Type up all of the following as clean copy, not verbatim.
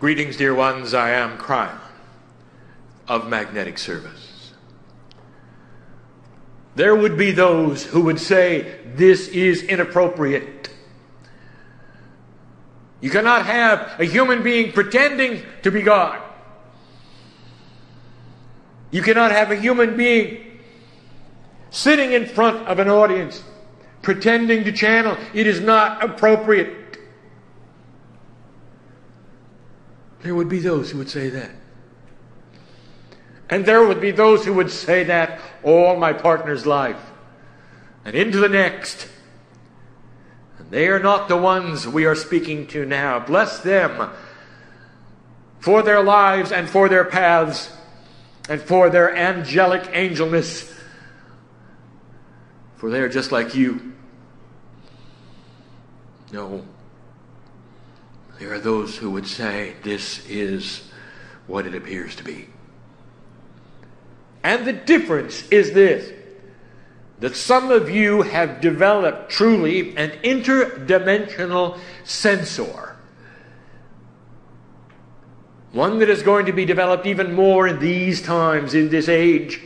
Greetings, dear ones. I am Kryon of Magnetic Service. There would be those who would say this is inappropriate. You cannot have a human being pretending to be God. You cannot have a human being sitting in front of an audience pretending to channel. It is not appropriate. There would be those who would say that. And there would be those who would say that all my partner's life and into the next. And they are not the ones we are speaking to now. Bless them for their lives and for their paths and for their angelic angelness. For they are just like you. No. There are those who would say this is what it appears to be. And the difference is this, that some of you have developed truly an interdimensional sensor. One that is going to be developed even more in these times, in this age.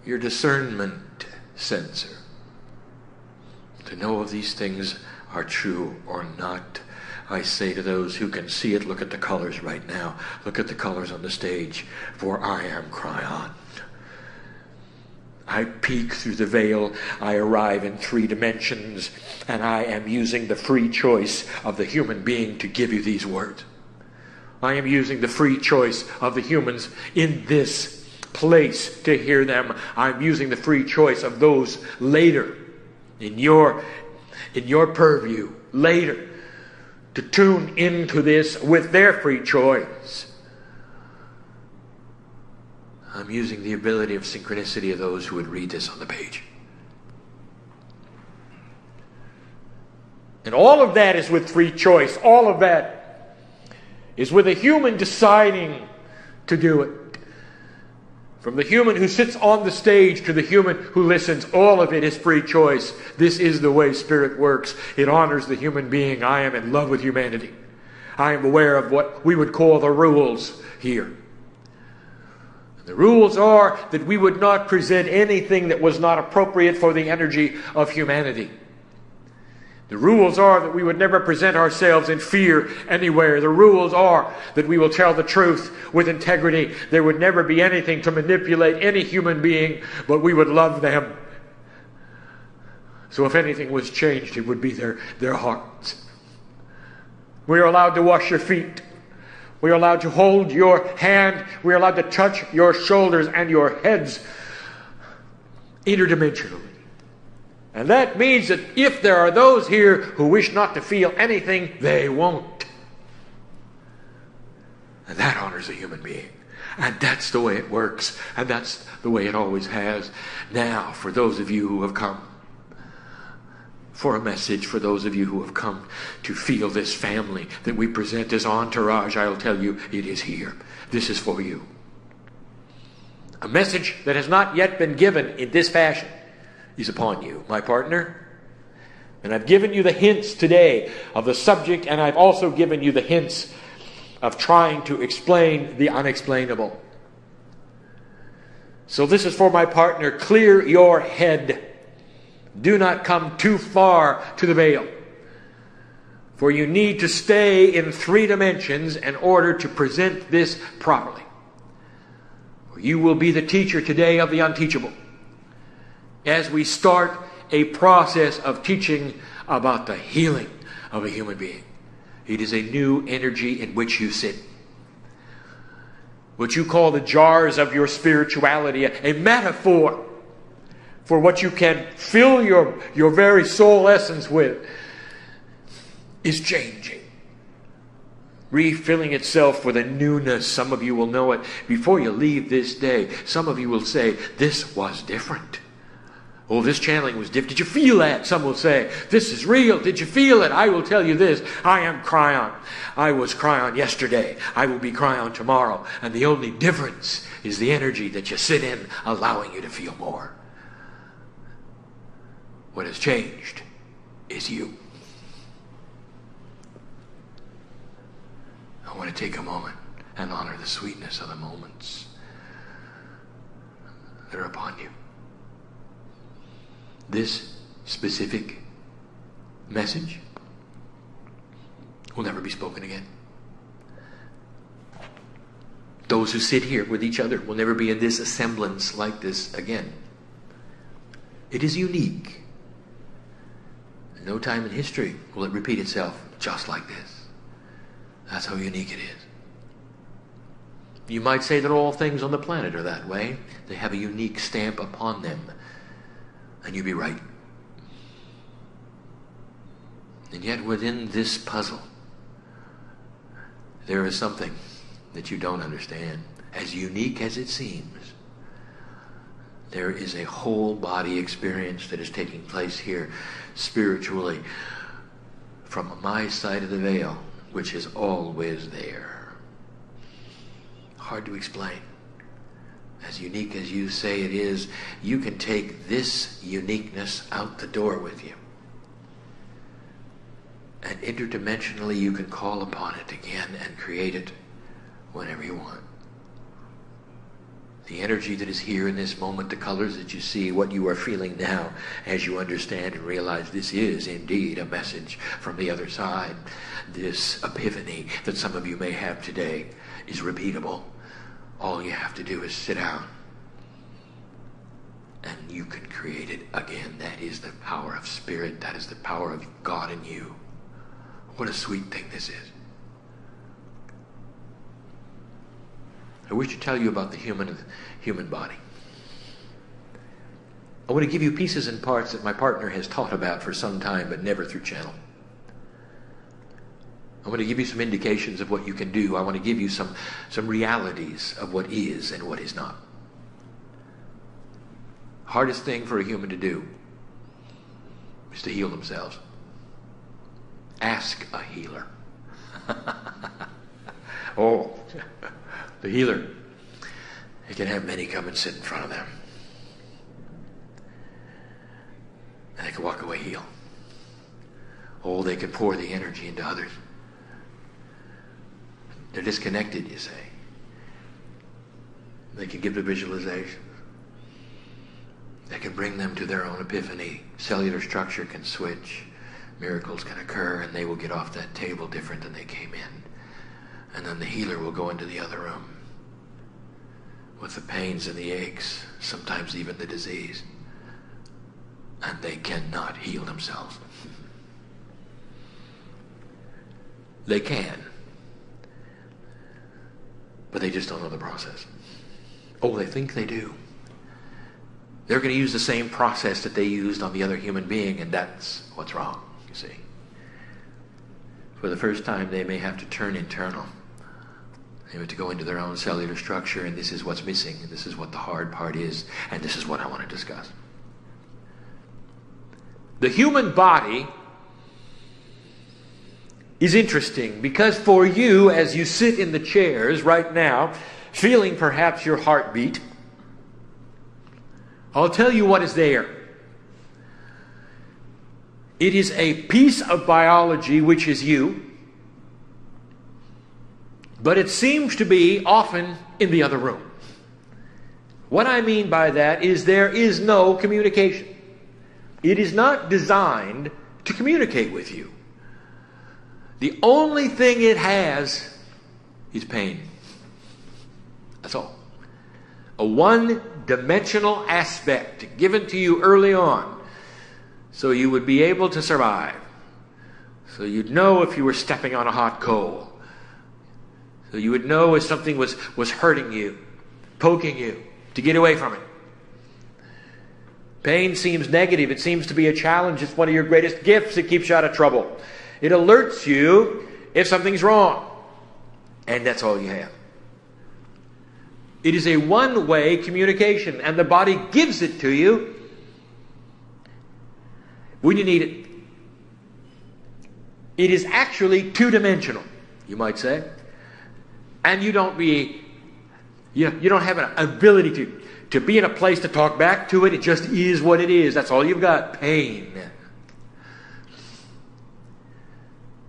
Your discernment sensor. To know if these things are true or not. I say to those who can see it, look at the colors right now. Look at the colors on the stage. For I am Kryon. I peek through the veil. I arrive in 3 dimensions. And I am using the free choice of the human being to give you these words. I am using the free choice of the humans in this place to hear them. I'm using the free choice of those later in your purview later to tune into this with their free choice. I'm using the ability of synchronicity of those who would read this on the page. And all of that is with free choice. All of that is with a human deciding to do it. From the human who sits on the stage to the human who listens, all of it is free choice. This is the way Spirit works. It honors the human being. I am in love with humanity. I am aware of what we would call the rules here. The rules are that we would not present anything that was not appropriate for the energy of humanity. The rules are that we would never present ourselves in fear anywhere. The rules are that we will tell the truth with integrity. There would never be anything to manipulate any human being, but we would love them. So if anything was changed, it would be their hearts. We are allowed to wash your feet. We are allowed to hold your hand. We are allowed to touch your shoulders and your heads interdimensionally. And that means that if there are those here who wish not to feel anything, they won't. And that honors a human being. And that's the way it works. And that's the way it always has. Now, for those of you who have come for a message, for those of you who have come to feel this family that we present as entourage, I'll tell you, it is here. This is for you. A message that has not yet been given in this fashion is upon you, my partner. And I've given you the hints today of the subject, and I've also given you the hints of trying to explain the unexplainable. So this is for my partner. Clear your head. Do not come too far to the veil. For you need to stay in 3 dimensions in order to present this properly. For you will be the teacher today of the unteachable, as we start a process of teaching about the healing of a human being. It is a new energy in which you sit. What you call the jars of your spirituality, a metaphor for what you can fill your very soul essence with, is changing. Refilling itself with a newness. Some of you will know it before you leave this day. Some of you will say, this was different. Oh, this channeling was different. Did you feel that? Some will say, this is real. Did you feel it? I will tell you this. I am Kryon. I was Kryon yesterday. I will be Kryon tomorrow. And the only difference is the energy that you sit in, allowing you to feel more. What has changed is you. take a moment and honor the sweetness of the moments that are upon you. This specific message will never be spoken again. Those who sit here with each other will never be in this assemblance like this again. It is unique. No time in history will it repeat itself just like this. That's how unique it is. You might say that all things on the planet are that way. They have a unique stamp upon them. And you'd be right. And yet within this puzzle, there is something that you don't understand. As unique as it seems, there is a whole body experience that is taking place here spiritually from my side of the veil, which is always there. Hard to explain. As unique as you say it is, you can take this uniqueness out the door with you. And interdimensionally you can call upon it again and create it whenever you want. The energy that is here in this moment, the colors that you see, what you are feeling now as you understand and realize this is indeed a message from the other side. This epiphany that some of you may have today is repeatable. All you have to do is sit down and you can create it again. That is the power of spirit. That is the power of God in you. What a sweet thing this is. I wish to tell you about the human body. I want to give you pieces and parts that my partner has taught about for some time, but never through channel. I want to give you some indications of what you can do. I want to give you some realities of what is and what is not. Hardest thing for a human to do is to heal themselves. Ask a healer. Oh, the healer. They can have many come and sit in front of them. And they can walk away healed. Oh, they can pour the energy into others. They're disconnected, you say. They can give the visualization. They can bring them to their own epiphany. Cellular structure can switch. Miracles can occur, and they will get off that table different than they came in. And then the healer will go into the other room with the pains and the aches, sometimes even the disease. And they cannot heal themselves. They can, but they just don't know the process. Oh, they think they do. They're going to use the same process that they used on the other human being, and that's what's wrong, you see. For the first time, they may have to turn internal. They have to go into their own cellular structure, and this is what's missing, and this is what the hard part is, and this is what I want to discuss. The human body is interesting because for you, as you sit in the chairs right now, feeling perhaps your heartbeat, I'll tell you what is there. It is a piece of biology which is you, but it seems to be often in the other room. What I mean by that is there is no communication. It is not designed to communicate with you. The only thing it has is pain. That's all. A one-dimensional aspect given to you early on so you would be able to survive. So you'd know if you were stepping on a hot coal. So you would know if something was hurting you, poking you, to get away from it. Pain seems negative. It seems to be a challenge. It's one of your greatest gifts. It keeps you out of trouble. It alerts you if something's wrong. And that's all you have. It is a one-way communication, and the body gives it to you when you need it. It is actually two-dimensional, you might say. And you don't have an ability to be in a place to talk back to it. It just is what it is. That's all you've got. Pain.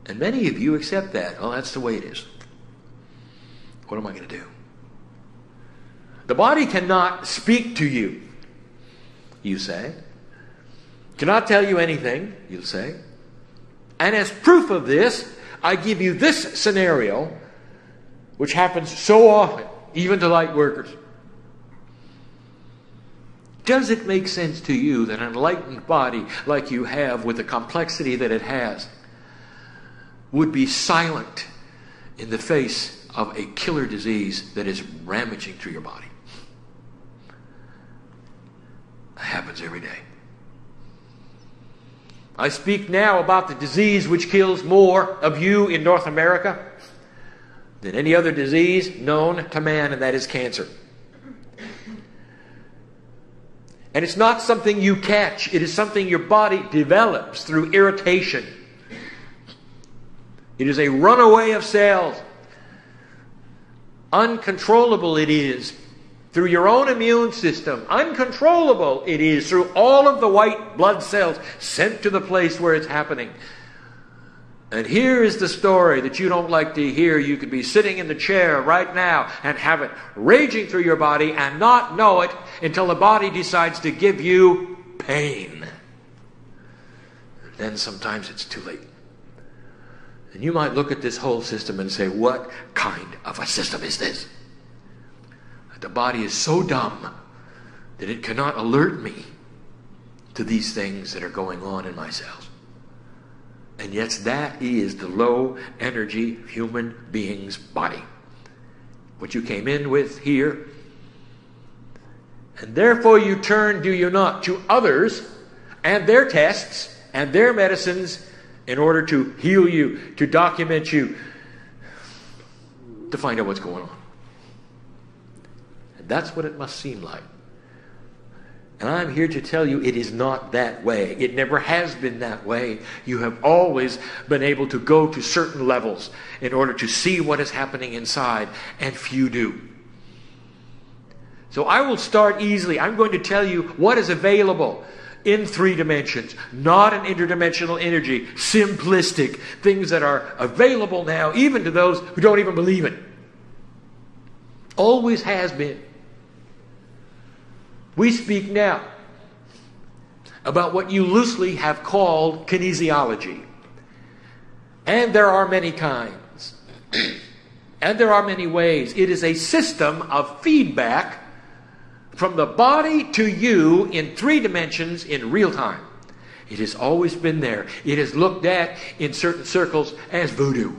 And many of you accept that. Oh, that's the way it is. What am I going to do? The body cannot speak to you, you say. Cannot tell you anything, you'll say. And as proof of this, I give you this scenario, which happens so often, even to light workers. Does it make sense to you that an enlightened body like you have, with the complexity that it has, would be silent in the face of a killer disease that is ravaging through your body? It happens every day. I speak now about the disease which kills more of you in North America than any other disease known to man, and that is cancer. And it's not something you catch. It is something your body develops through irritation. It is a runaway of cells. Uncontrollable it is through your own immune system. Uncontrollable it is through all of the white blood cells sent to the place where it's happening. And here is the story that you don't like to hear. You could be sitting in the chair right now and have it raging through your body and not know it until the body decides to give you pain. Then sometimes it's too late. And you might look at this whole system and say, what kind of a system is this? The body is so dumb that it cannot alert me to these things that are going on in my cells. And yet that is the low energy human being's body. What you came in with here. And therefore you turn, do you not, to others and their tests and their medicines in order to heal you, to document you, to find out what's going on. And that's what it must seem like. And I'm here to tell you it is not that way. It never has been that way. You have always been able to go to certain levels in order to see what is happening inside, and few do. So I will start easily. I'm going to tell you what is available in 3 dimensions, not an interdimensional energy, simplistic things that are available now, even to those who don't even believe it. Always has been. We speak now about what you loosely have called kinesiology. And there are many kinds. And there are many ways. It is a system of feedback from the body to you in 3 dimensions in real time. It has always been there. It is looked at in certain circles as voodoo.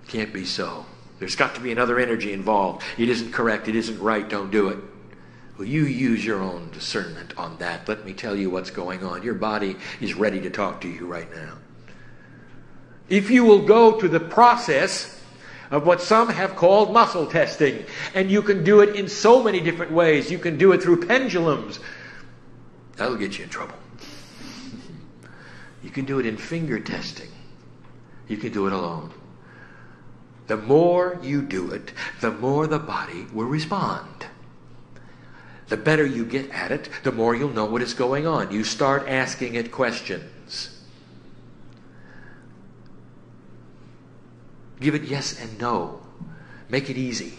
Can't be so. There's got to be another energy involved. It isn't correct. It isn't right. Don't do it. Well, you use your own discernment on that. Let me tell you what's going on. Your body is ready to talk to you right now. If you will go to the process of what some have called muscle testing, and you can do it in so many different ways. You can do it through pendulums. That'll get you in trouble. You can do it in finger testing. You can do it alone. The more you do it, the more the body will respond. The better you get at it, the more you'll know what is going on. You start asking it questions. Give it yes and no. Make it easy.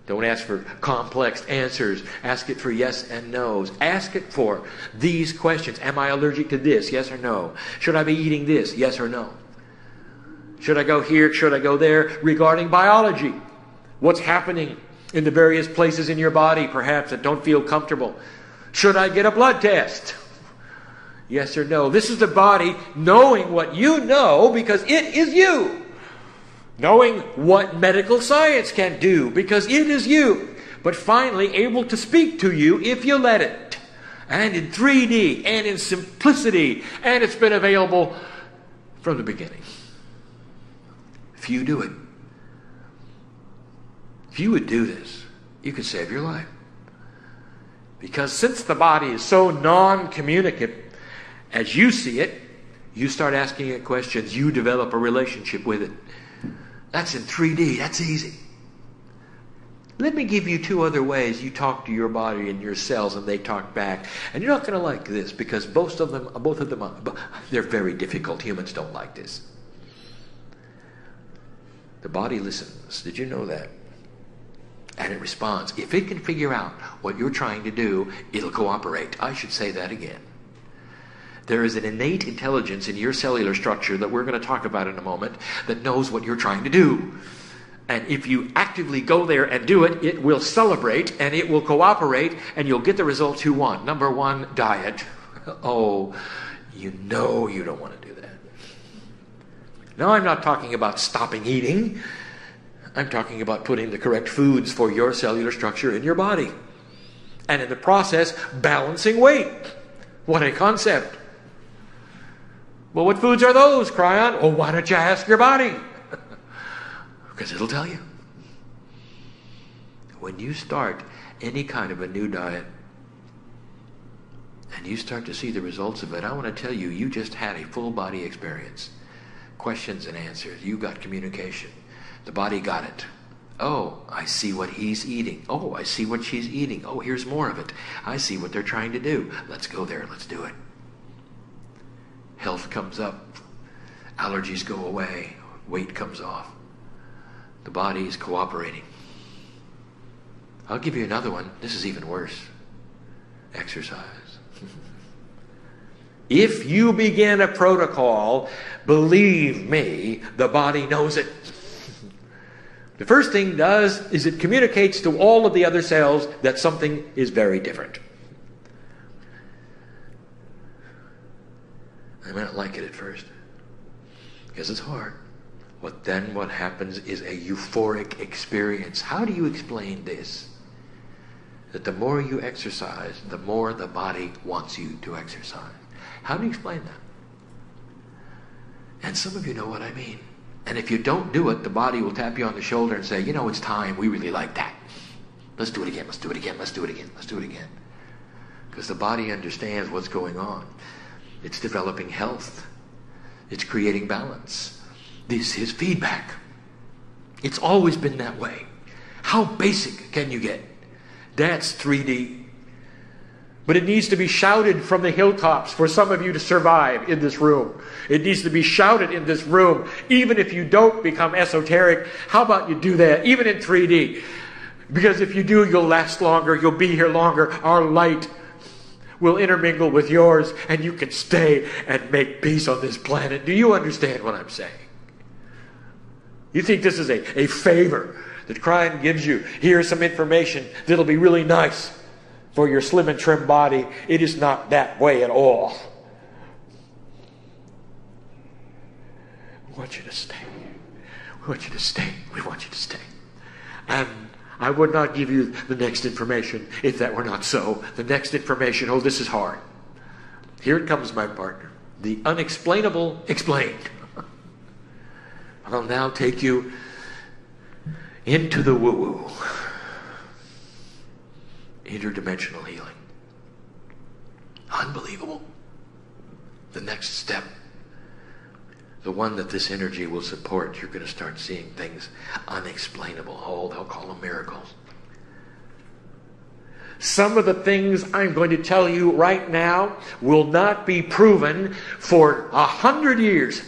Don't ask for complex answers. Ask it for yes and no's. Ask it for these questions. Am I allergic to this? Yes or no? Should I be eating this? Yes or no? Should I go here? Should I go there? Regarding biology, what's happening in the various places in your body, perhaps, that don't feel comfortable? Should I get a blood test? Yes or no? This is the body knowing what you know because it is you. Knowing what medical science can do because it is you. But finally able to speak to you if you let it. And in 3D and in simplicity. And it's been available from the beginning. If you do it, if you would do this, you could save your life. Because since the body is so non-communicative, as you see it, you start asking it questions, you develop a relationship with it. That's in 3D, that's easy. Let me give you 2 other ways you talk to your body and your cells and they talk back. And you're not going to like this because both of them, they're very difficult. Humans don't like this. The body listens. Did you know that? And it responds. If it can figure out what you're trying to do, it'll cooperate. I should say that again. There is an innate intelligence in your cellular structure that we're going to talk about in a moment that knows what you're trying to do. And if you actively go there and do it, it will celebrate and it will cooperate and you'll get the results you want. Number one, diet. Oh, you know you don't want to do that. Now, I'm not talking about stopping eating. I'm talking about putting the correct foods for your cellular structure in your body. And in the process, balancing weight. What a concept. Well, what foods are those, Kryon? Oh, why don't you ask your body? Because it'll tell you. When you start any kind of a new diet, and you start to see the results of it, I want to tell you, you just had a full body experience. Questions and answers. You got communication. The body got it. Oh, I see what he's eating. Oh, I see what she's eating. Oh, here's more of it. I see what they're trying to do. Let's go there. Let's do it. Health comes up. Allergies go away. Weight comes off. The body is cooperating. I'll give you another one. This is even worse. Exercise. If you begin a protocol, believe me, the body knows it. The first thing it does is it communicates to all of the other cells that something is very different. I may not like it at first, because it's hard. What happens is a euphoric experience. How do you explain this? That the more you exercise, the more the body wants you to exercise. How do you explain that? And some of you know what I mean. And if you don't do it, the body will tap you on the shoulder and say, you know, it's time. We really like that. Let's do it again. Let's do it again. Let's do it again. Let's do it again. Because the body understands what's going on. It's developing health. It's creating balance. This is feedback. It's always been that way. How basic can you get? That's 3D. But it needs to be shouted from the hilltops for some of you to survive in this room. It needs to be shouted in this room. Even if you don't become esoteric, how about you do that, even in 3D? Because if you do, you'll last longer. You'll be here longer. Our light will intermingle with yours, and you can stay and make peace on this planet. Do you understand what I'm saying? You think this is a favor that Kryon gives you? Here's some information that'll be really nice for your slim and trim body. It is not that way at all. We want you to stay. We want you to stay. We want you to stay. And I would not give you the next information if that were not so. The next information, oh, this is hard. Here it comes, my partner. The unexplainable explained. I'll now take you into the woo-woo. Interdimensional healing. Unbelievable. The next step, the one that this energy will support, you're going to start seeing things unexplainable. Oh, they'll call them miracles. Some of the things I'm going to tell you right now will not be proven for 100 years.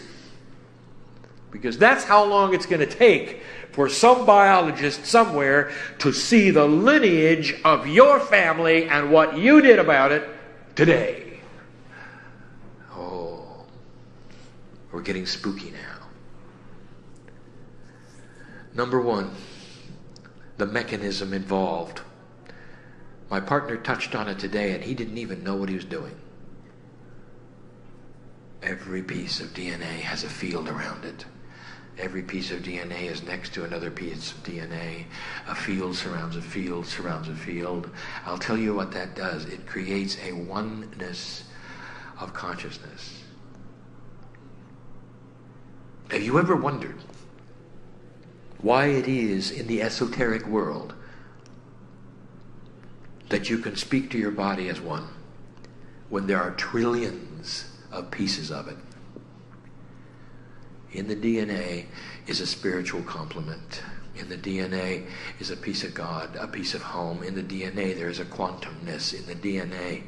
Because that's how long it's going to take for some biologist somewhere to see the lineage of your family and what you did about it today. Oh, we're getting spooky now. Number one, the mechanism involved. My partner touched on it today and he didn't even know what he was doing. Every piece of DNA has a field around it. Every piece of DNA is next to another piece of DNA. A field surrounds a field surrounds a field. I'll tell you what that does. It creates a oneness of consciousness. Have you ever wondered why it is in the esoteric world that you can speak to your body as one when there are trillions of pieces of it? In the DNA is a spiritual complement. In the DNA is a piece of God, a piece of home. In the DNA there is a quantumness. In the DNA,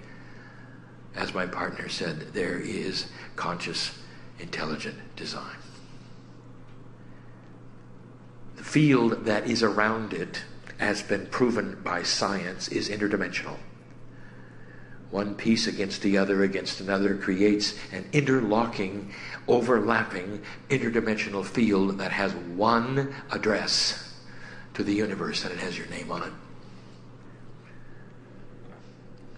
as my partner said, there is conscious, intelligent design. field that is around it, has been proven by science, is interdimensional. One piece against the other against another creates an interlocking, overlapping, interdimensional field that has one address to the universe, and it has your name on it.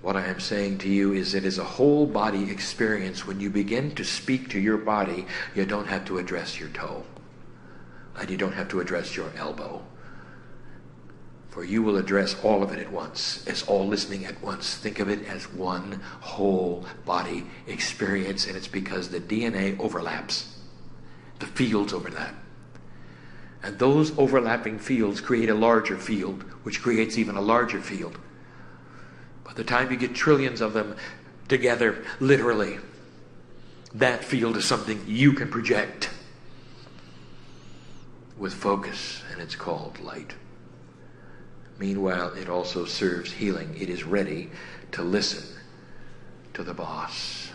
What I am saying to you is it is a whole body experience. When you begin to speak to your body, you don't have to address your toe. And you don't have to address your elbow. For you will address all of it at once, as all listening at once. Think of it as one whole body experience, and it's because the DNA overlaps. The fields overlap. And those overlapping fields create a larger field, which creates even a larger field. By the time you get trillions of them together, literally, that field is something you can project with focus, and it's called light. Meanwhile, it also serves healing. It is ready to listen to the boss.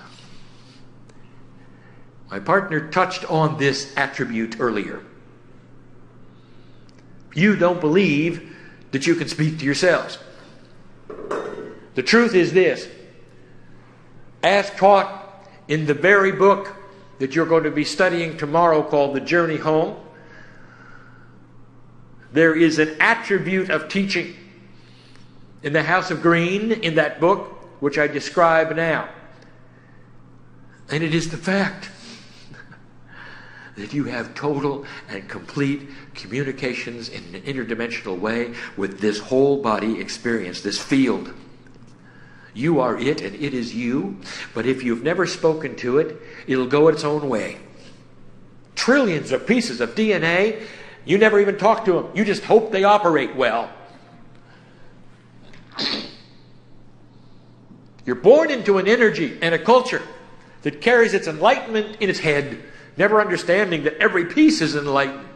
My partner touched on this attribute earlier. You don't believe that you can speak to yourselves. The truth is this. As taught in the very book that you're going to be studying tomorrow called The Journey Home, there is an attribute of teaching in the House of Green in that book, which I describe now. And it is the fact that you have total and complete communications in an interdimensional way with this whole body experience, this field. You are it and it is you, but if you've never spoken to it, it'll go its own way. Trillions of pieces of DNA, you never even talk to them. You just hope they operate well. You're born into an energy and a culture that carries its enlightenment in its head, never understanding that every piece is enlightened.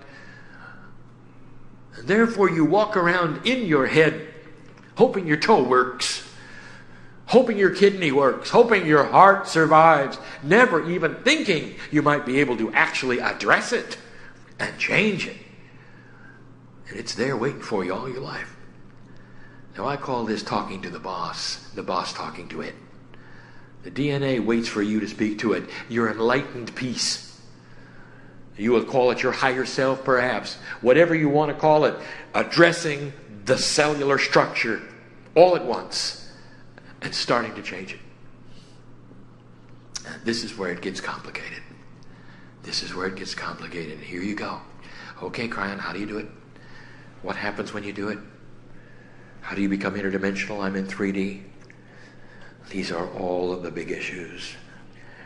And therefore you walk around in your head hoping your toe works, hoping your kidney works, hoping your heart survives, never even thinking you might be able to actually address it and change it. And it's there waiting for you all your life. Now I call this talking to the boss talking to it. The DNA waits for you to speak to it. Your enlightened piece. You will call it your higher self perhaps. Whatever you want to call it. Addressing the cellular structure all at once. And starting to change it. And this is where it gets complicated. This is where it gets complicated. Here you go. Okay, Kryon, how do you do it? What happens when you do it? How do you become interdimensional? I'm in 3D. These are all of the big issues.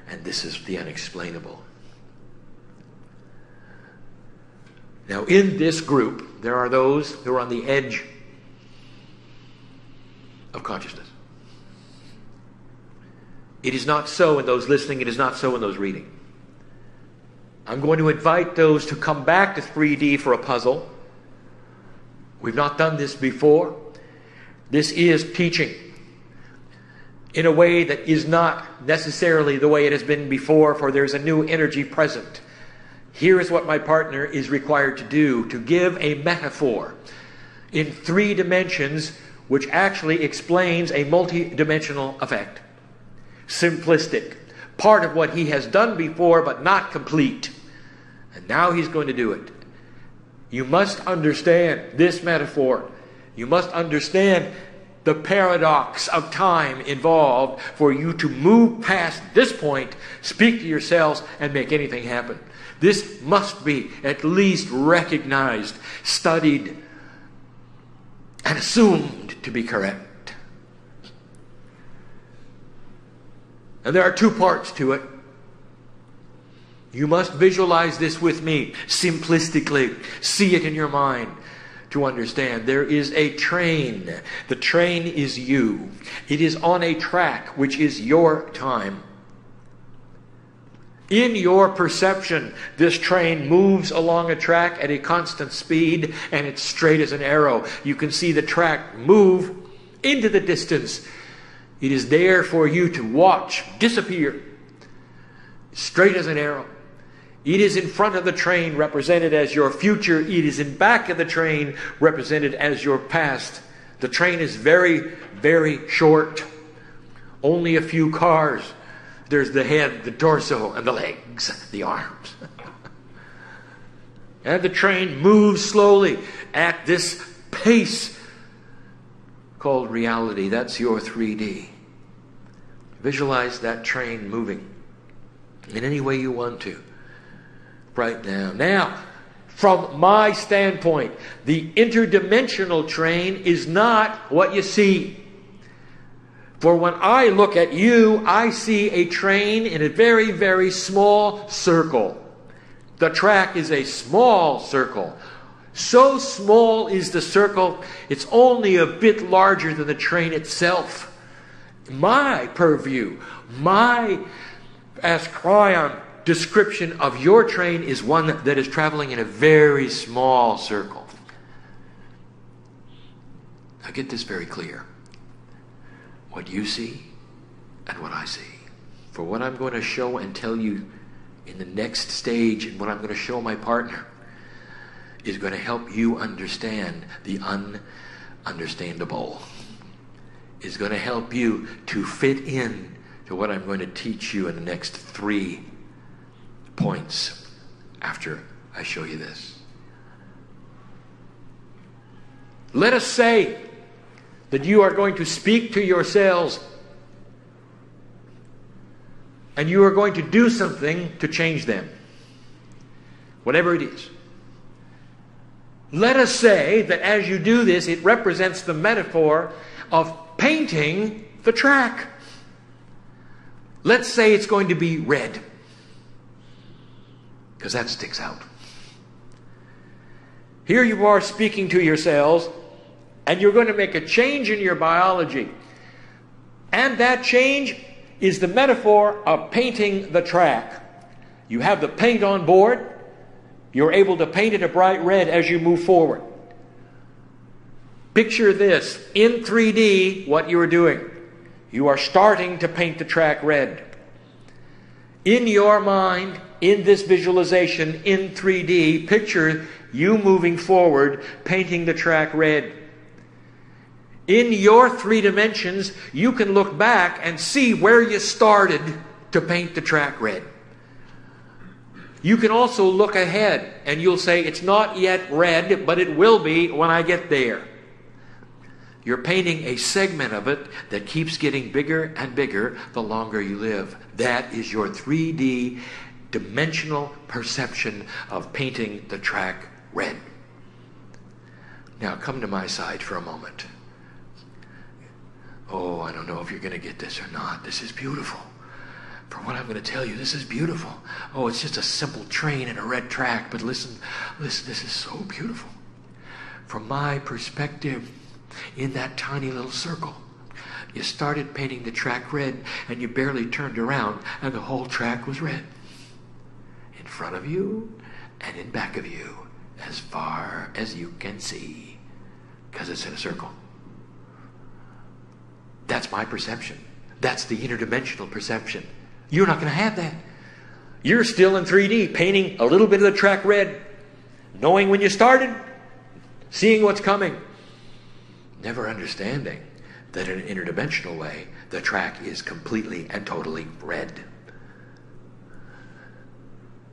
And this is the unexplainable. Now, in this group, there are those who are on the edge of consciousness. It is not so in those listening. It is not so in those reading. I'm going to invite those to come back to 3D for a puzzle. We've not done this before. This is teaching in a way that is not necessarily the way it has been before, for there's a new energy present. Here is what my partner is required to do, to give a metaphor in 3 dimensions which actually explains a multi-dimensional effect. Simplistic. Part of what he has done before, but not complete. And now he's going to do it. You must understand this metaphor. You must understand the paradox of time involved for you to move past this point, speak to yourselves, and make anything happen. This must be at least recognized, studied, and assumed to be correct. And there are 2 parts to it. You must visualize this with me, simplistically. See it in your mind to understand. There is a train. The train is you. It is on a track, which is your time. In your perception, this train moves along a track at a constant speed, and it's straight as an arrow. You can see the track move into the distance. It is there for you to watch disappear, straight as an arrow. It is in front of the train, represented as your future. It is in back of the train, represented as your past. The train is very, very short. Only a few cars. There's the head, the torso, and the legs, the arms. And the train moves slowly at this pace called reality. That's your 3D. Visualize that train moving in any way you want to right now. Now, from my standpoint, the interdimensional train is not what you see. For when I look at you, I see a train in a very, very small circle. The track is a small circle. So small is the circle, it's only a bit larger than the train itself. My purview, my, as Kryon, description of your train is one that is traveling in a very small circle. Now get this very clear. What you see and what I see. For what I'm going to show and tell you in the next stage, and what I'm going to show my partner, is going to help you understand the ununderstandable. Is going to help you to fit in to what I'm going to teach you in the next 3 points after I show you this. Let us say that you are going to speak to yourselves and you are going to do something to change them. Whatever it is. Let us say that as you do this, it represents the metaphor of painting the track. Let's say it's going to be red, because that sticks out. Here you are speaking to yourselves, and you're going to make a change in your biology. And that change is the metaphor of painting the track. You have the paint on board. You're able to paint it a bright red as you move forward. Picture this. In 3D, what you are doing. You are starting to paint the track red. In your mind, in this visualization, in 3D, picture you moving forward, painting the track red. In your 3 dimensions, you can look back and see where you started to paint the track red. You can also look ahead and you'll say, it's not yet red, but it will be when I get there. You're painting a segment of it that keeps getting bigger and bigger the longer you live. That is your 3D dimensional perception of painting the track red. Now come to my side for a moment. Oh, I don't know if you're going to get this or not. This is beautiful. For what I'm going to tell you, this is beautiful. Oh, it's just a simple train and a red track, but listen, this is so beautiful. From my perspective, in that tiny little circle, you started painting the track red and you barely turned around and the whole track was red. In front of you and in back of you, as far as you can see, because it's in a circle. That's my perception. That's the interdimensional perception. You're not going to have that. You're still in 3D, painting a little bit of the track red, knowing when you started, seeing what's coming, never understanding that in an interdimensional way, the track is completely and totally red.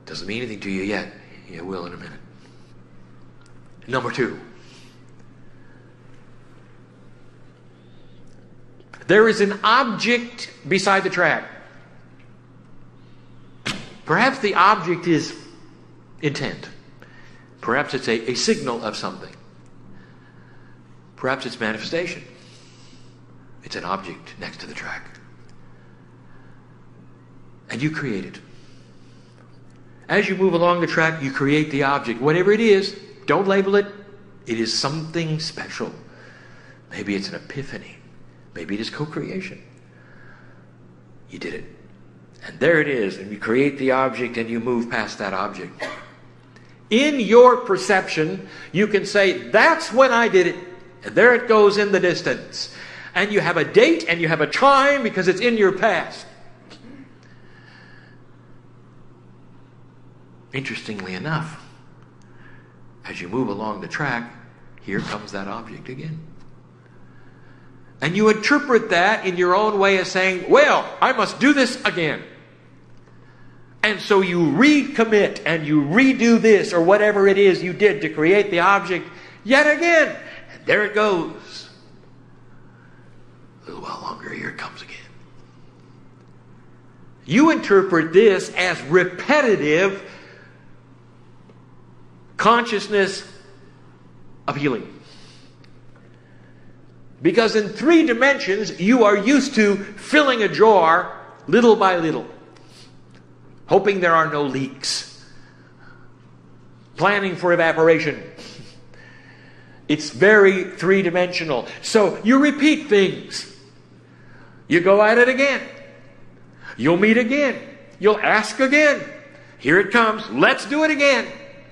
Doesn't mean anything to you yet. You will in a minute. Number 2. There is an object beside the track. Perhaps the object is intent. Perhaps it's a signal of something. Perhaps it's manifestation. It's an object next to the track. And you create it. As you move along the track, you create the object. Whatever it is, don't label it. It is something special. Maybe it's an epiphany. Maybe it is co-creation. You did it. And there it is. And you create the object and you move past that object. In your perception, you can say, that's when I did it. And there it goes in the distance. And you have a date and you have a time because it's in your past. Interestingly enough, as you move along the track, here comes that object again. And you interpret that in your own way as saying, well, I must do this again. And so you recommit and you redo this or whatever it is you did to create the object yet again. And there it goes. A little while longer, here it comes again. You interpret this as repetitive consciousness of healing. Because in 3 dimensions, you are used to filling a jar little by little, hoping there are no leaks, planning for evaporation. It's very 3-dimensional. So you repeat things. You go at it again. You'll meet again. You'll ask again. Here it comes. Let's do it again.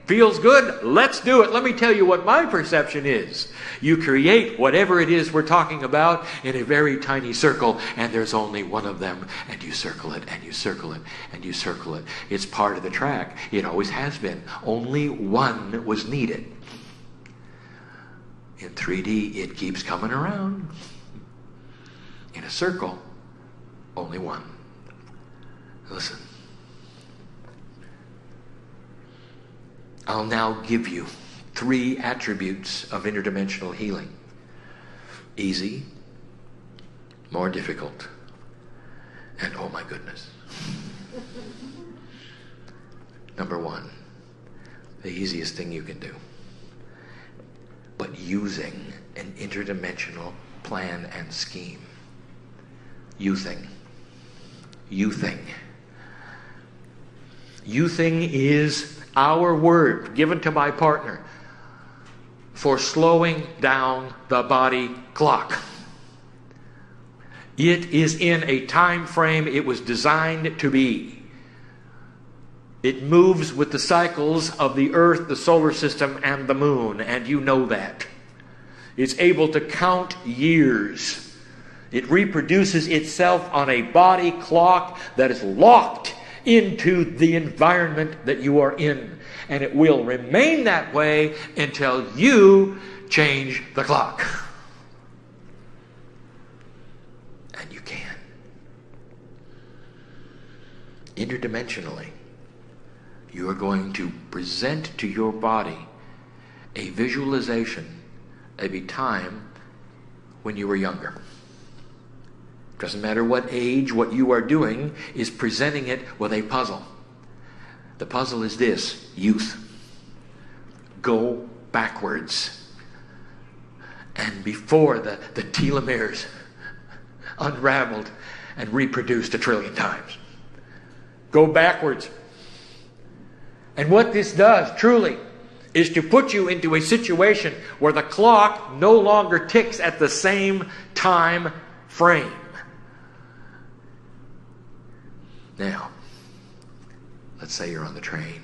Feels good? Let's do it. Let me tell you what my perception is. You create whatever it is we're talking about in a very tiny circle, and there's only one of them, and you circle it, and you circle it, and you circle it. It's part of the track. It always has been. Only one was needed. In 3D, it keeps coming around. In a circle, only one. Listen. I'll now give you 3 attributes of interdimensional healing. Easy, more difficult, and oh my goodness. Number 1, the easiest thing you can do. But using an interdimensional plan and scheme. Youthing. Youthing. Youthing is our word given to my partner for slowing down the body clock. It is in a time frame it was designed to be. It moves with the cycles of the earth, the solar system, and the moon, and you know that. It's able to count years. It reproduces itself on a body clock that is locked into the environment that you are in. And it will remain that way until you change the clock. And you can. Interdimensionally, you are going to present to your body a visualization of a time when you were younger. Doesn't matter what age, what you are doing is presenting it with a puzzle. The puzzle is this: youth. Go backwards. And before the telomeres unraveled and reproduced 1 trillion times. Go backwards. And what this does, truly, is to put you into a situation where the clock no longer ticks at the same time frame. Now, let's say you're on the train.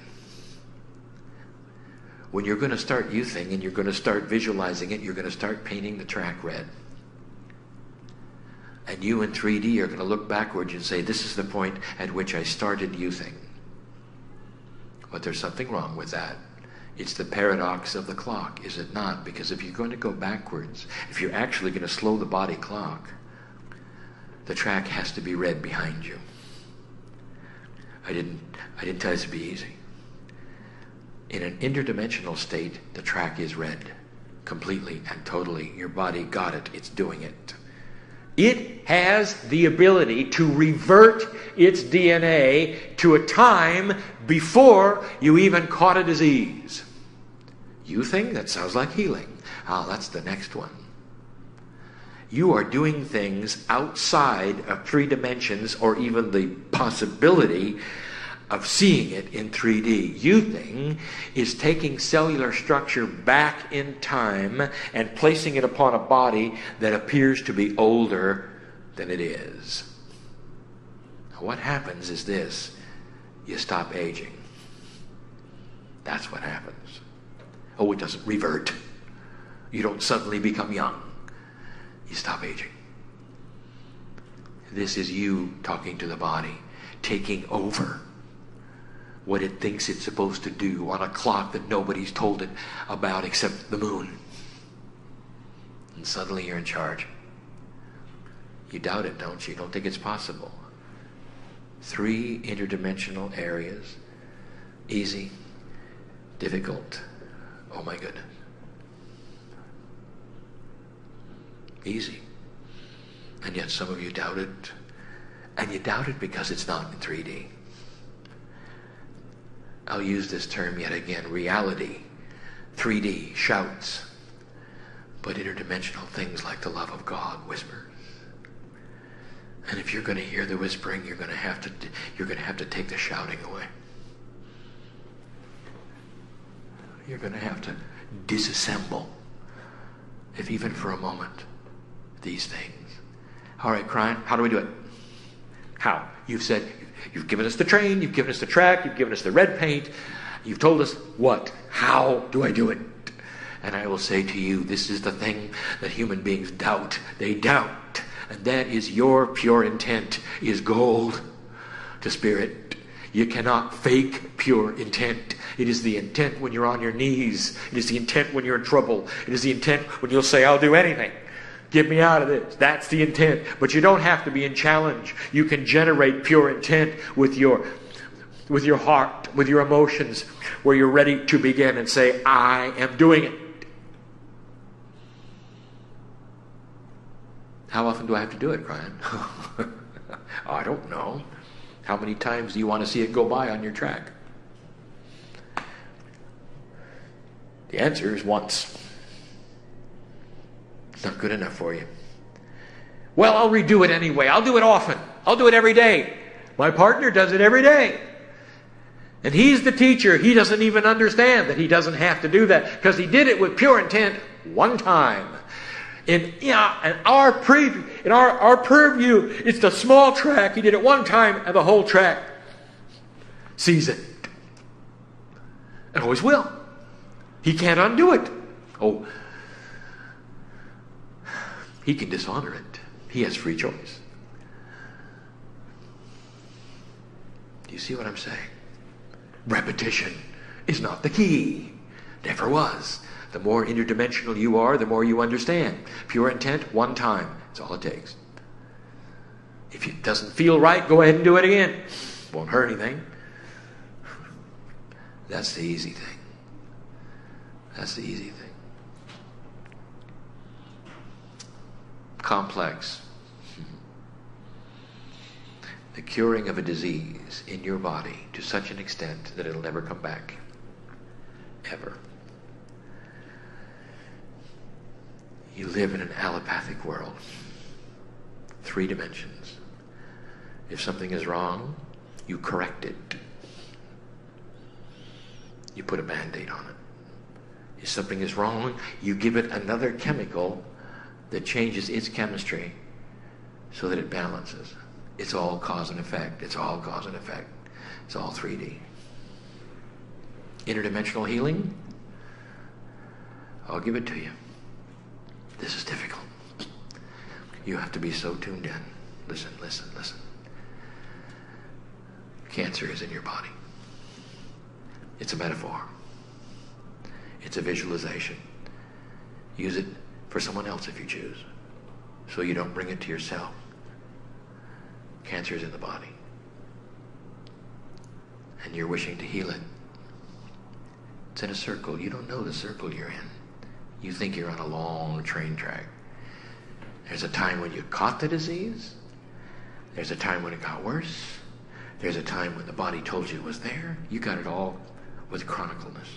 When you're going to start youthing and you're going to start visualizing it, you're going to start painting the track red. And you in 3D are going to look backwards and say, this is the point at which I started youthing. But there's something wrong with that. It's the paradox of the clock, is it not? Because if you're going to go backwards, if you're actually going to slow the body clock, the track has to be red behind you. I didn't tell you this to be easy. In an interdimensional state, the track is red. Completely and totally. Your body got it. It's doing it. It has the ability to revert its DNA to a time before you even caught a disease. You think that sounds like healing. Ah, that's the next one. You are doing things outside of 3 dimensions or even the possibility of seeing it in 3D. Youthing is taking cellular structure back in time and placing it upon a body that appears to be older than it is. Now, what happens is this: you stop aging. That's what happens. Oh, it doesn't revert. You don't suddenly become young. You stop aging. This is you talking to the body, taking over what it thinks it's supposed to do on a clock that nobody's told it about except the moon. And suddenly you're in charge. You doubt it, don't you? You don't think it's possible. 3 interdimensional areas. Easy, difficult, oh my goodness. Easy. And yet some of you doubt it. And you doubt it because it's not in 3D. I'll use this term yet again. Reality, 3D, shouts. But interdimensional things like the love of God whispers. And if you're going to hear the whispering, you're going to have to take the shouting away. You're going to have to disassemble, if even for a moment, these things. All right, Kryon, how do we do it? How? You've said, you've given us the train, you've given us the track, you've given us the red paint, you've told us what? How do I do it? And I will say to you, this is the thing that human beings doubt. They doubt. And that is your pure intent is gold to spirit. You cannot fake pure intent. It is the intent when you're on your knees. It is the intent when you're in trouble. It is the intent when you'll say, I'll do anything. Get me out of this. That's the intent. But you don't have to be in challenge. You can generate pure intent with your heart, with your emotions, where you're ready to begin and say, I am doing it. How often do I have to do it, Kryon? I don't know. How many times do you want to see it go by on your track? The answer is once. It's not good enough for you. Well, I'll redo it anyway. I'll do it often. I'll do it every day. My partner does it every day. And he's the teacher. He doesn't even understand that he doesn't have to do that because he did it with pure intent one time. In our purview, it's the small track. He did it one time, and the whole track sees it. And always will. He can't undo it. Oh, he can dishonor it. He has free choice. Do you see what I'm saying? Repetition is not the key. Never was. The more interdimensional you are, the more you understand. Pure intent, one time. That's all it takes. If it doesn't feel right, go ahead and do it again. Won't hurt anything. That's the easy thing. That's the easy thing. Complex. The curing of a disease in your body to such an extent that it'll never come back. Ever. You live in an allopathic world. 3 dimensions. If something is wrong, you correct it. You put a Band-Aid on it. If something is wrong, you give it another chemical that changes its chemistry so that it balances. It's all cause and effect. It's all cause and effect. It's all 3D. Interdimensional healing, I'll give it to you. This is difficult. You have to be so tuned in. Listen, listen, listen. Cancer is in your body. It's a metaphor. It's a visualization. Use it for someone else if you choose, so you don't bring it to yourself. Cancer is in the body. And you're wishing to heal it. It's in a circle. You don't know the circle you're in. You think you're on a long train track. There's a time when you caught the disease. There's a time when it got worse. There's a time when the body told you it was there. You got it all with chronicalness.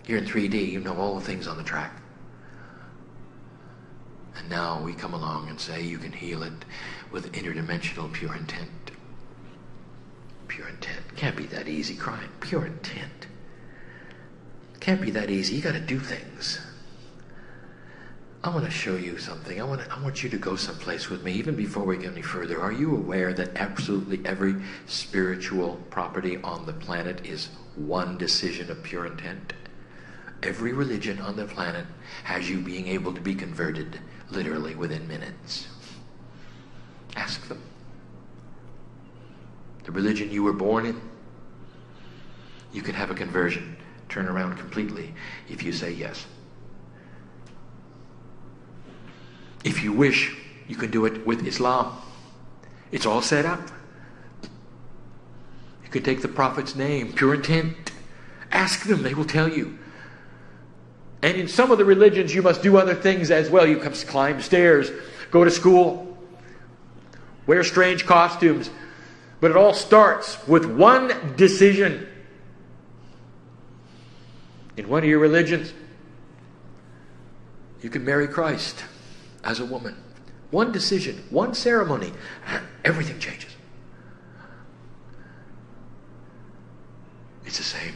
You're in 3D. You know all the things on the track. And now we come along and say you can heal it with interdimensional pure intent. Pure intent. Can't be that easy, Kryon. Pure intent. Can't be that easy. You got to do things. I want to show you something. I want you to go someplace with me, even before we get any further. Are you aware that absolutely every spiritual property on the planet is one decision of pure intent? Every religion on the planet has you being able to be converted literally within minutes. Ask them. the religion you were born in, you can have a conversion, turn around completely if you say yes. If you wish, you can do it with Islam. It's all set up. You can take the Prophet's name, pure intent. Ask them, they will tell you. And in some of the religions, you must do other things as well. You can climb stairs, go to school, wear strange costumes. But it all starts with one decision. In one of your religions, you can marry Christ as a woman. One decision, one ceremony, and everything changes. It's the same.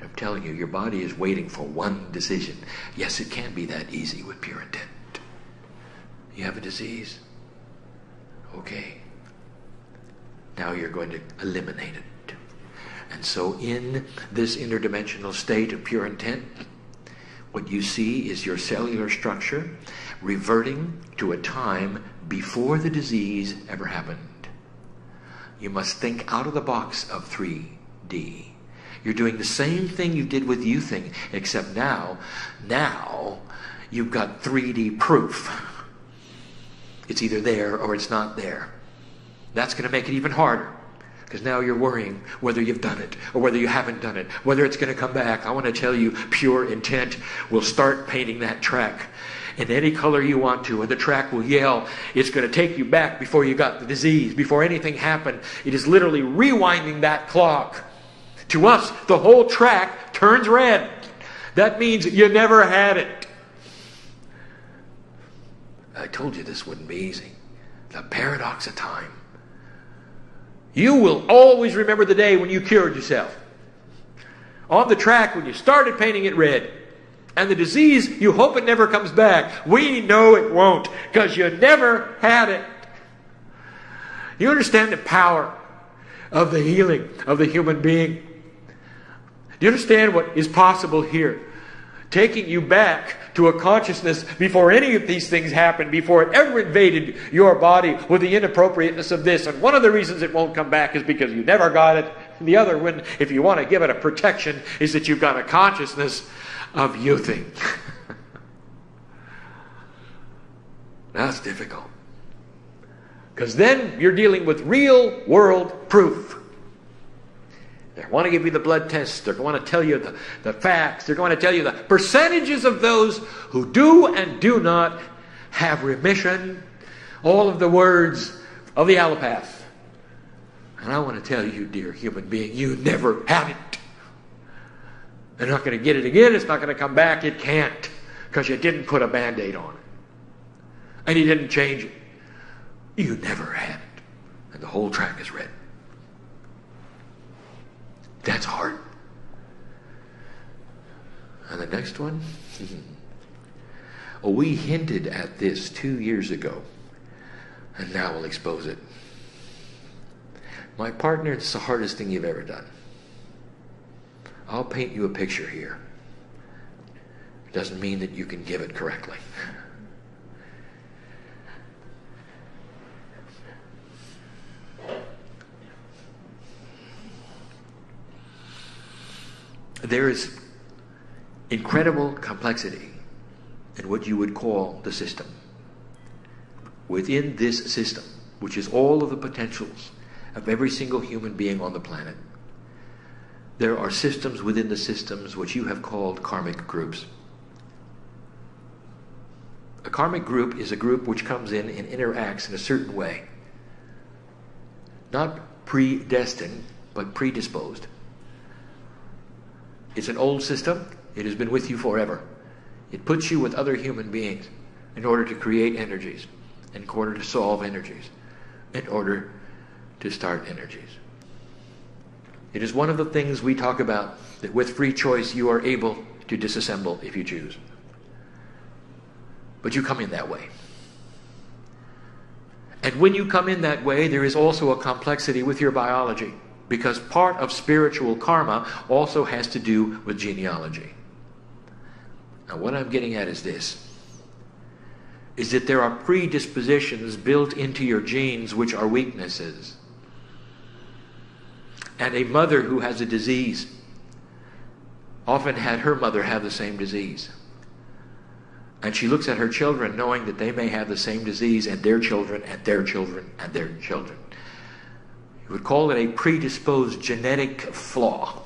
I'm telling you, your body is waiting for one decision. Yes, it can be that easy with pure intent. You have a disease. Okay. Now you're going to eliminate it. And so in this interdimensional state of pure intent, what you see is your cellular structure reverting to a time before the disease ever happened. You must think out of the box of 3D. You're doing the same thing you did with youthing, except now you've got 3D proof. It's either there or it's not there. That's going to make it even harder, because now you're worrying whether you've done it or whether you haven't done it, whether it's going to come back. I want to tell you, pure intent will start painting that track in any color you want to, and the track will yell. It's going to take you back before you got the disease, before anything happened. It is literally rewinding that clock. To us, the whole track turns red. That means you never had it. I told you this wouldn't be easy. The paradox of time. You will always remember the day when you cured yourself. On the track when you started painting it red. And the disease, you hope it never comes back. We know it won't, because you never had it. You understand the power of the healing of the human being? Do you understand what is possible here? Taking you back to a consciousness before any of these things happened, before it ever invaded your body with the inappropriateness of this. And one of the reasons it won't come back is because you never got it. And the other one, if you want to give it a protection, is that you've got a consciousness of youthing. That's difficult. Because then you're dealing with real world proof. They want to give you the blood tests. They're going to tell you the facts. They're going to tell you the percentages of those who do and do not have remission. All of the words of the allopath. And I want to tell you, dear human being, you never had it. They're not going to get it again. It's not going to come back. It can't. Because you didn't put a Band-Aid on it. And you didn't change it. You never had it. And the whole track is red. That's hard. And the next one? Oh, we hinted at this 2 years ago. And now we'll expose it. My partner, it's the hardest thing you've ever done. I'll paint you a picture here. It doesn't mean that you can give it correctly. There is incredible complexity in what you would call the system. Within this system, which is all of the potentials of every single human being on the planet, there are systems within the systems which you have called karmic groups. A karmic group is a group which comes in and interacts in a certain way. Not predestined, but predisposed. It's an old system. It has been with you forever. It puts you with other human beings in order to create energies, in order to solve energies, in order to start energies. It is one of the things we talk about, that with free choice you are able to disassemble if you choose. But you come in that way. And when you come in that way, there is also a complexity with your biology. Because part of spiritual karma also has to do with genealogy. Now what I'm getting at is this. Is that there are predispositions built into your genes which are weaknesses. And a mother who has a disease often had her mother have the same disease. And she looks at her children knowing that they may have the same disease, and their children and their children and their children. You would call it a predisposed genetic flaw,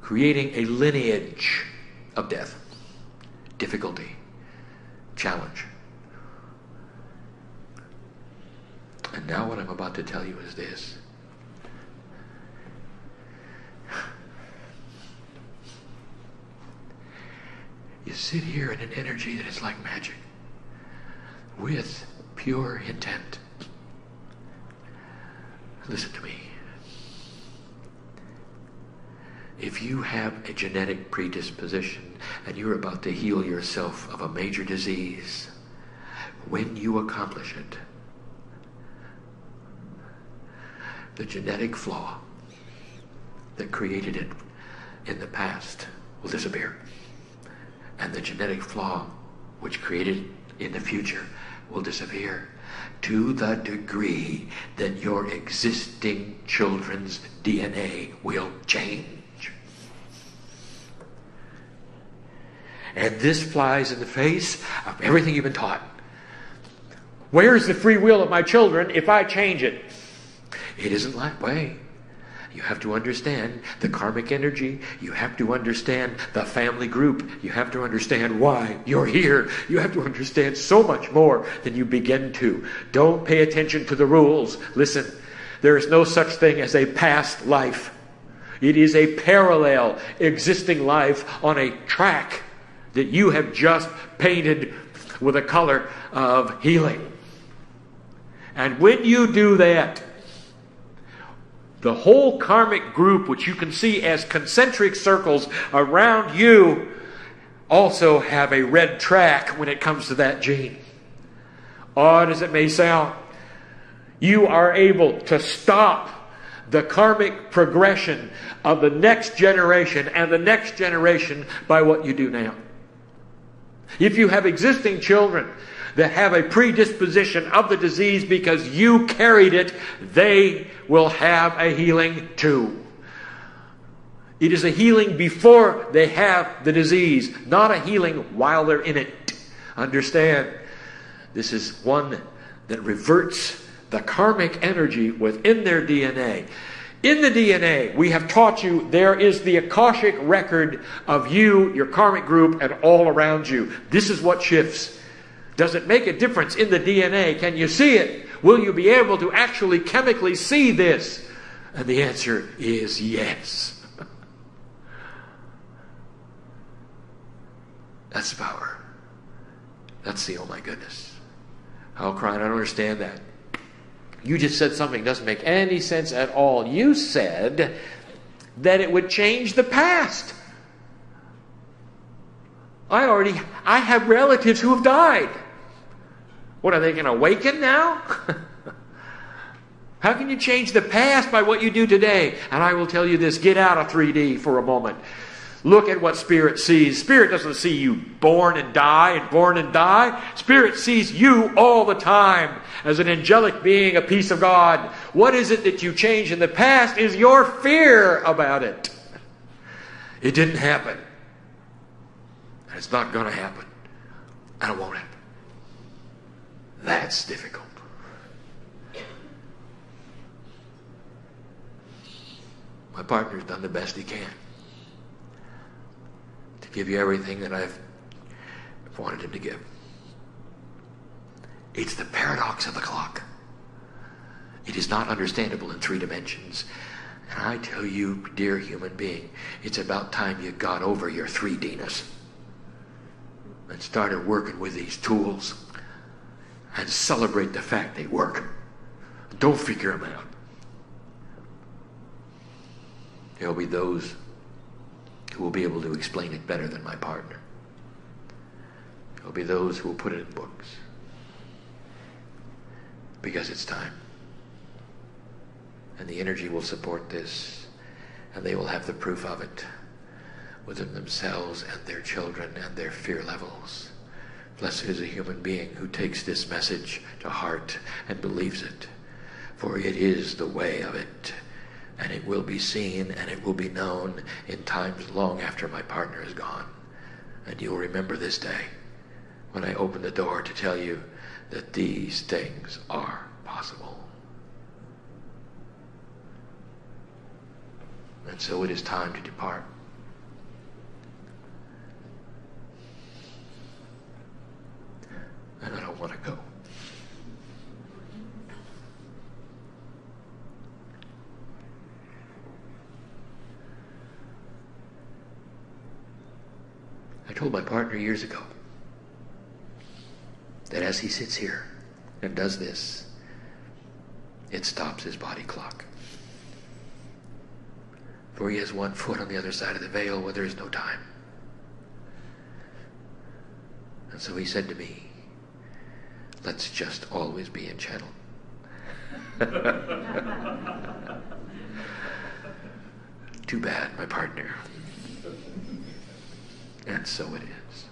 creating a lineage of death, difficulty, challenge. And now what I'm about to tell you is this. You sit here in an energy that is like magic, with pure intent. Listen to me. If you have a genetic predisposition and you're about to heal yourself of a major disease, when you accomplish it, the genetic flaw that created it in the past will disappear. And the genetic flaw which created it in the future will disappear, to the degree that your existing children's DNA will change. And this flies in the face of everything you've been taught. Where's the free will of my children if I change it? It isn't that way. You have to understand the karmic energy. You have to understand the family group. You have to understand why you're here. You have to understand so much more than you begin to. Don't pay attention to the rules. Listen, there is no such thing as a past life. It is a parallel existing life on a track that you have just painted with a color of healing. And when you do that, the whole karmic group, which you can see as concentric circles around you, also have a red track when it comes to that gene. Odd as it may sound, you are able to stop the karmic progression of the next generation and the next generation by what you do now. If you have existing children that have a predisposition of the disease because you carried it, they will have a healing too. It is a healing before they have the disease, not a healing while they're in it. Understand, this is one that reverts the karmic energy within their DNA. In the DNA, we have taught you there is the Akashic record of you, your karmic group, and all around you. This is what shifts. Does it make a difference in the DNA? Can you see it? Will you be able to actually chemically see this? And the answer is yes. That's the power. That's the oh my goodness. Oh, Kryon, I don't understand that. You just said something that doesn't make any sense at all. You said that it would change the past. I have relatives who have died. What, are they going to awaken now? How can you change the past by what you do today? And I will tell you this, get out of 3D for a moment. Look at what Spirit sees. Spirit doesn't see you born and die and born and die. Spirit sees you all the time as an angelic being, a piece of God. What is it that you change in the past is your fear about it. It didn't happen. And it's not going to happen. And it won't happen. That's difficult. My partner's done the best he can to give you everything that I've wanted him to give. It's the paradox of the clock. It is not understandable in 3 dimensions. And I tell you, dear human being, it's about time you got over your 3D-ness and started working with these tools and celebrate the fact they work. Don't figure them out. There'll be those who will be able to explain it better than my partner. There'll be those who will put it in books. Because it's time. And the energy will support this. And they will have the proof of it within themselves and their children and their fear levels. Blessed is a human being who takes this message to heart and believes it. For it is the way of it. And it will be seen and it will be known in times long after my partner is gone. And you'll remember this day when I open the door to tell you that these things are possible. And so it is time to depart. And I don't want to go. I told my partner years ago that as he sits here and does this, it stops his body clock. For he has one foot on the other side of the veil where there is no time. And so he said to me, let's just always be in channel. Too bad, my partner. And so it is.